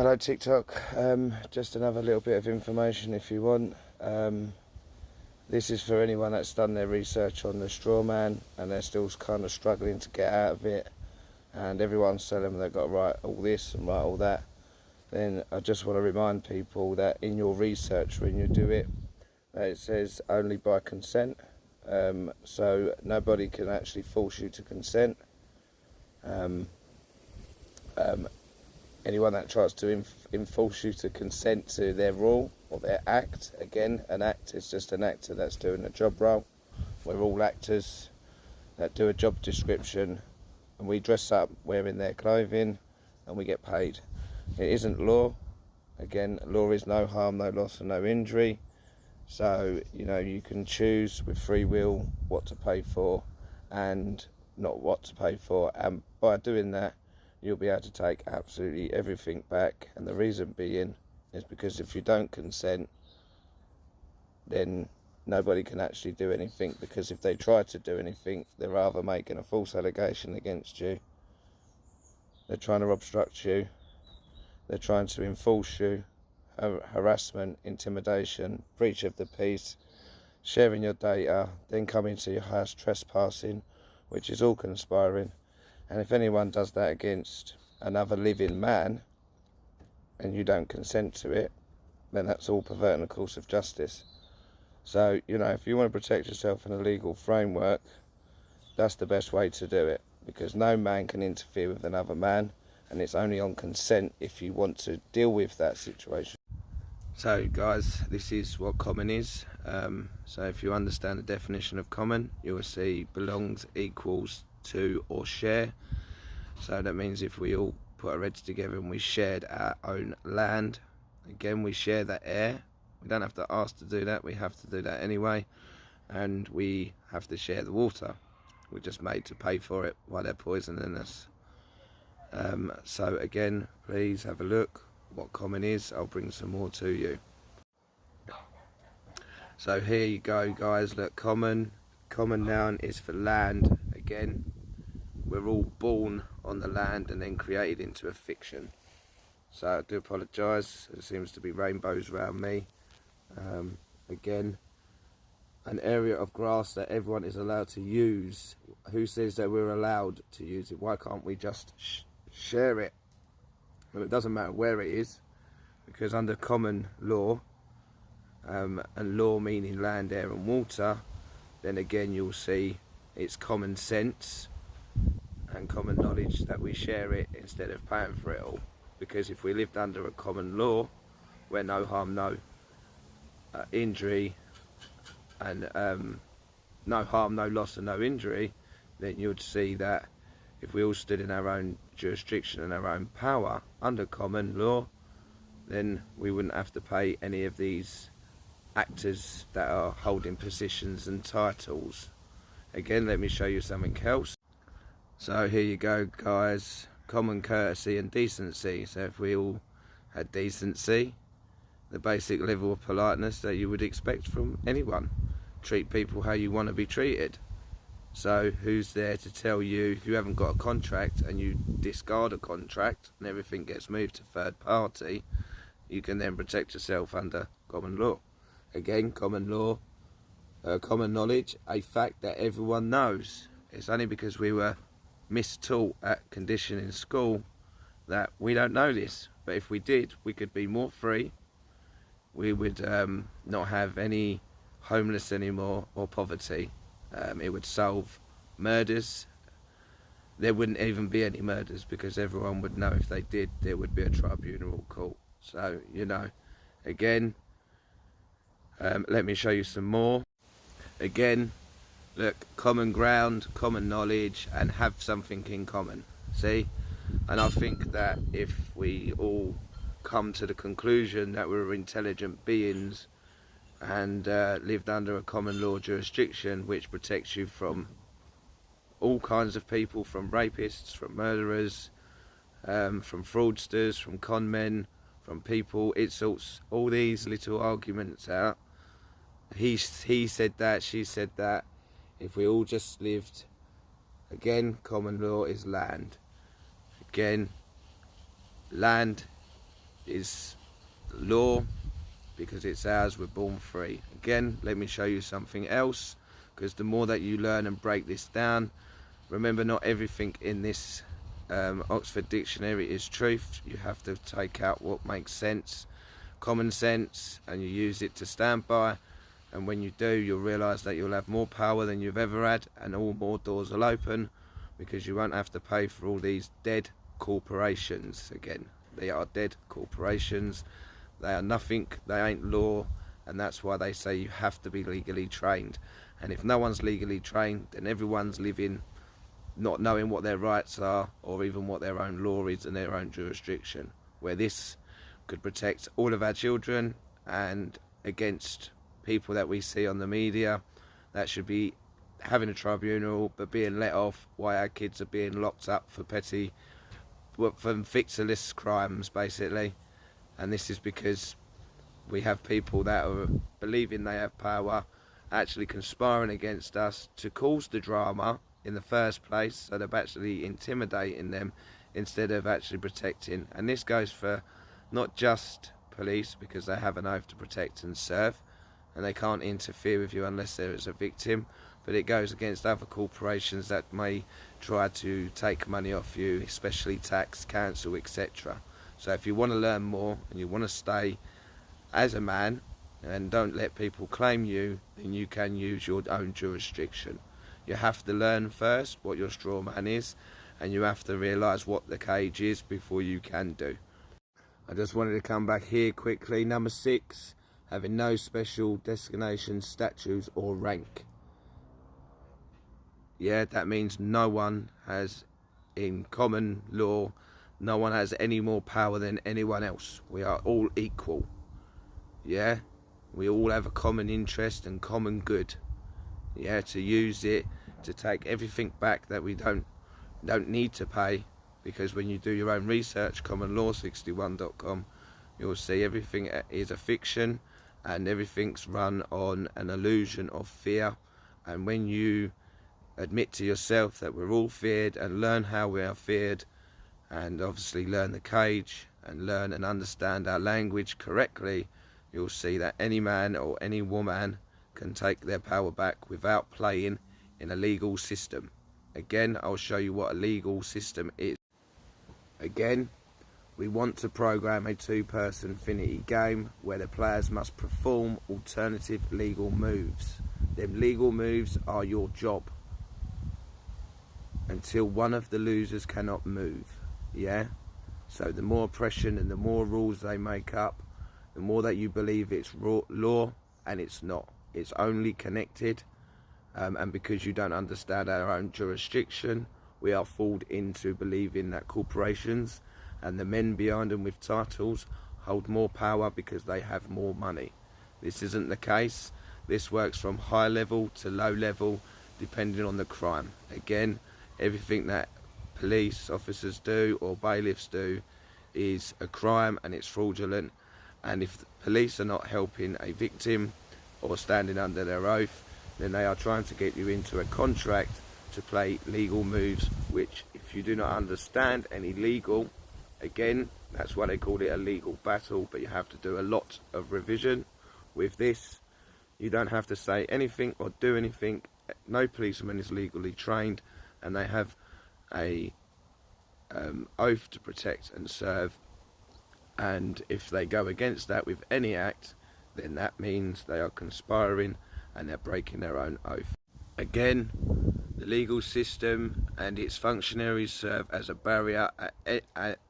Hello TikTok, just another little bit of information if you want. This is for anyone that's done their research on the straw man and they're still kind of struggling to get out of it, and everyone's telling them they've got to write all this and write all that. Then I just want to remind people that in your research when you do it, that it says only by consent, so nobody can actually force you to consent. Anyone that tries to enforce you to consent to their rule or their act, again, an act is just an actor that's doing a job role. We're all actors that do a job description, and we dress up wearing their clothing and we get paid. It isn't law. Again, law is no harm, no loss and no injury. So, you can choose with free will what to pay for and not what to pay for, and by doing that you'll be able to take absolutely everything back. And the reason being is because if you don't consent, then nobody can actually do anything, because if they try to do anything, they're either making a false allegation against you, they're trying to obstruct you, they're trying to enforce you, harassment, intimidation, breach of the peace, sharing your data, then coming to your house trespassing, which is all conspiring. And if anyone does that against another living man and you don't consent to it, then that's all perverting the course of justice. So, if you want to protect yourself in a legal framework, that's the best way to do it, because no man can interfere with another man, and it's only on consent if you want to deal with that situation. So guys, this is what common is. So if you understand the definition of common, you will see belongs, equals to, or share. So that means if we all put our heads together and we shared our own land, again we share that air. We don't have to ask to do that, we have to do that anyway. And we have to share the water. We're just made to pay for it while they're poisoning us. So again, please have a look what common is. I'll bring some more to you. So here you go guys, look, common noun is for land. Again, we're all born on the land and then created into a fiction. So I do apologise, there seems to be rainbows around me. Again, an area of grass that everyone is allowed to use. Who says that we're allowed to use it? Why can't we just share it? Well, it doesn't matter where it is, because under common law, and law meaning land, air and water, then again you'll see it's common sense and common knowledge that we share it instead of paying for it all. Because if we lived under a common law where no harm, no injury, and no harm, no loss and no injury, then you'd see that if we all stood in our own jurisdiction and our own power under common law, then we wouldn't have to pay any of these actors that are holding positions and titles. Again, let me show you something else. So here you go guys, common courtesy and decency. So if we all had decency, the basic level of politeness that you would expect from anyone, treat people how you want to be treated. So who's there to tell you, if you haven't got a contract and you discard a contract and everything gets moved to third party, you can then protect yourself under common law. Again, common law, common knowledge, a fact that everyone knows. It's only because we were mistaught at condition in school that we don't know this. But if we did, we could be more free. We would not have any homeless anymore or poverty. It would solve murders. There wouldn't even be any murders, because everyone would know if they did, there would be a tribunal court. So, again, let me show you some more. Again, look, common ground, common knowledge, and have something in common. See? And I think that if we all come to the conclusion that we're intelligent beings and lived under a common law jurisdiction which protects you from all kinds of people, from rapists, from murderers, from fraudsters, from con men, from people, it sorts all these little arguments out. He said that, she said that. If we all just lived, again, common law is land. Again, land is law, because it's ours, we're born free. Again, let me show you something else, because the more that you learn and break this down, remember, not everything in this Oxford Dictionary is truth. You have to take out what makes sense, common sense, and you use it to stand by. And when you do, you'll realise that you'll have more power than you've ever had, and all more doors will open, because you won't have to pay for all these dead corporations. Again, they are dead corporations. They are nothing, they ain't law, and that's why they say you have to be legally trained. And if no one's legally trained, then everyone's living not knowing what their rights are, or even what their own law is in their own jurisdiction, where this could protect all of our children, and against people that we see on the media that should be having a tribunal but being let off, why our kids are being locked up for petty, for victimless crimes basically. And this is because we have people that are believing they have power, actually conspiring against us to cause the drama in the first place, so they're actually intimidating them instead of actually protecting. And this goes for not just police, because they have an oath to protect and serve, and they can't interfere with you unless there is a victim, but it goes against other corporations that may try to take money off you, especially tax, council, etc. So if you want to learn more and you want to stay as a man and don't let people claim you, then you can use your own jurisdiction. You have to learn first what your straw man is, and you have to realise what the cage is before you can do. I just wanted to come back here quickly. Number 6, having no special designation, statues or rank. Yeah, that means no one has, in common law, no one has any more power than anyone else. We are all equal. Yeah, we all have a common interest and common good. Yeah, to use it to take everything back that we don't need to pay, because when you do your own research, commonlaw61.com, you'll see everything is a fiction and everything's run on an illusion of fear. And when you admit to yourself that we're all feared, and learn how we are feared, and obviously learn the cage and learn and understand our language correctly, you'll see that any man or any woman can take their power back without playing in a legal system. Again, I'll show you what a legal system is. Again, we want to program a 2-person Finity game where the players must perform alternative legal moves. Them legal moves are your job until one of the losers cannot move. Yeah? So the more oppression and the more rules they make up, the more that you believe it's law, and it's not. It's only connected, and because you don't understand our own jurisdiction, we are fooled into believing that corporations and the men behind them with titles hold more power because they have more money. This isn't the case. This works from high level to low level depending on the crime. Again, everything that police officers do or bailiffs do is a crime, and it's fraudulent. And if the police are not helping a victim or standing under their oath, then they are trying to get you into a contract to play legal moves, which, if you do not understand any legal, again, that's why they call it a legal battle, but you have to do a lot of revision with this. You don't have to say anything or do anything. No policeman is legally trained, and they have a oath to protect and serve. And if they go against that with any act, then that means they are conspiring and they're breaking their own oath. Again, the legal system and its functionaries serve as a barrier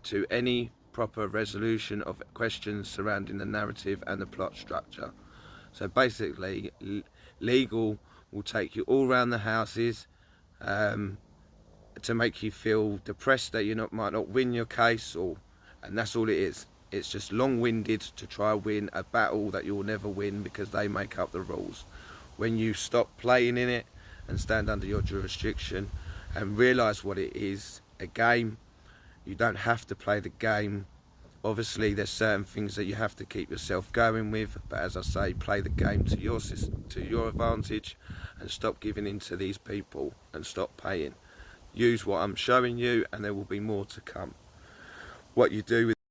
to any proper resolution of questions surrounding the narrative and the plot structure. So basically, legal will take you all around the houses to make you feel depressed that you might not win your case, and that's all it is. It's just long-winded to try and win a battle that you'll never win because they make up the rules. When you stop playing in it and stand under your jurisdiction and realise what it is, a game, you don't have to play the game. Obviously there's certain things that you have to keep yourself going with, but as I say, play the game to your advantage, and stop giving in to these people and stop paying. Use what I'm showing you, and there will be more to come. What you do with